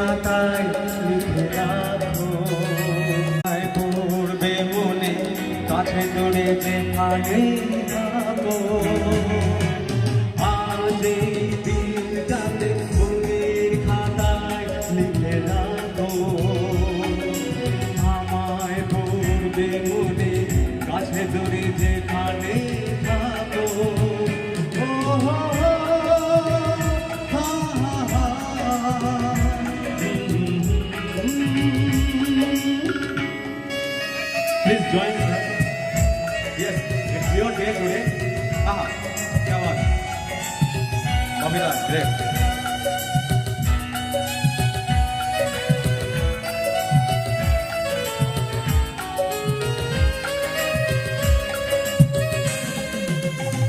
খাতায় লিখে রাখো, পড়বে মনে কাছে দূরে যেখানে থাকো। আজ এই দিনটাতে মনের খাতায় লিখে রাখো, আমায় পড়বে মনে কাছে দূরে যেখানে থাকো। Please join us. Yes, it's your day today. Aha, क्या बात? Babila, great.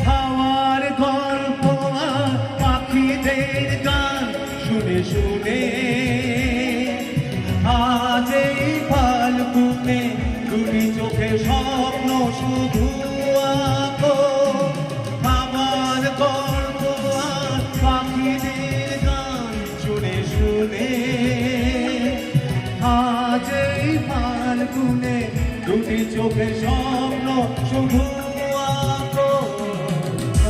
হাওয়ার গল্প আর পাখিদের গান শুনে শুনে আজ এই ফাল্গুনে দুটি চোখে স্বপ্ন শুধু আঁকো। আমার গল্প আর পাখিদের গান শুনে শুনে আজ এই ফাল্গুনে দুটি চোখে স্বপ্ন শুধু আঁকো।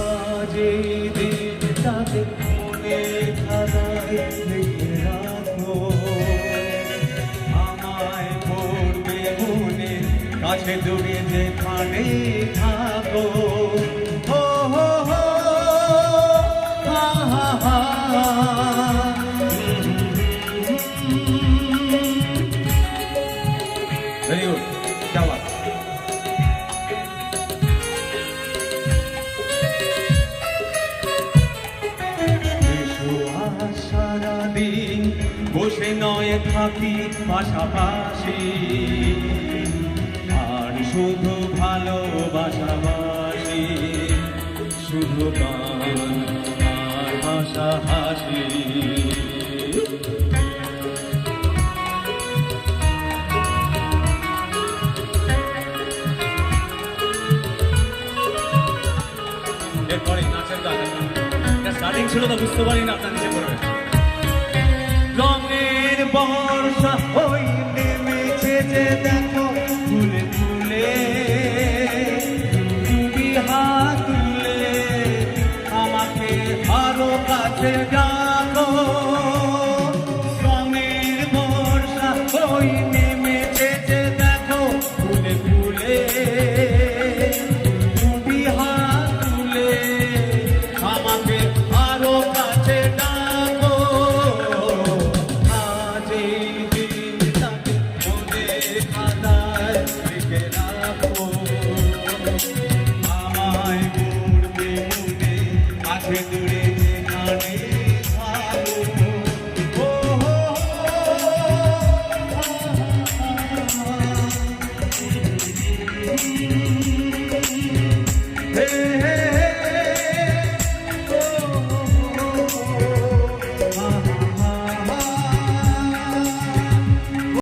আজ এই দিনটাকে মনে খাতায় লিখে রাখো, আমায় পড়বে মনে কাছে দূরে যেখানে থাকো। হো হো হো হা হা হা। Very good. क्या बात? সারাদিন বসে নয় থাকি পাশাপাশি, আর শুধু ভালোবাসাবাসি, শুধু গান আর হাসা হাসি। এরপরে নাচের গান স্টার্টিং ছিল তো বুঝতে পারি না, আপনার নিচে করবেন। রঙের বর্ষা ওই নেমেছে যে দেখো ফুলে ফুলে, তুমি হাত তুলে আমাকে আরো কাছে ডাকো। রঙের বর্ষা ওই নেমেছে যে দেখো ফুলে ফুলে, তুমি হাত তুলে আমাকে আরো কাছে ডাকো। আজ এই দিনটাকে মনে খাতায় লিখে রাখো, আমায় পড়বে মনে কাছে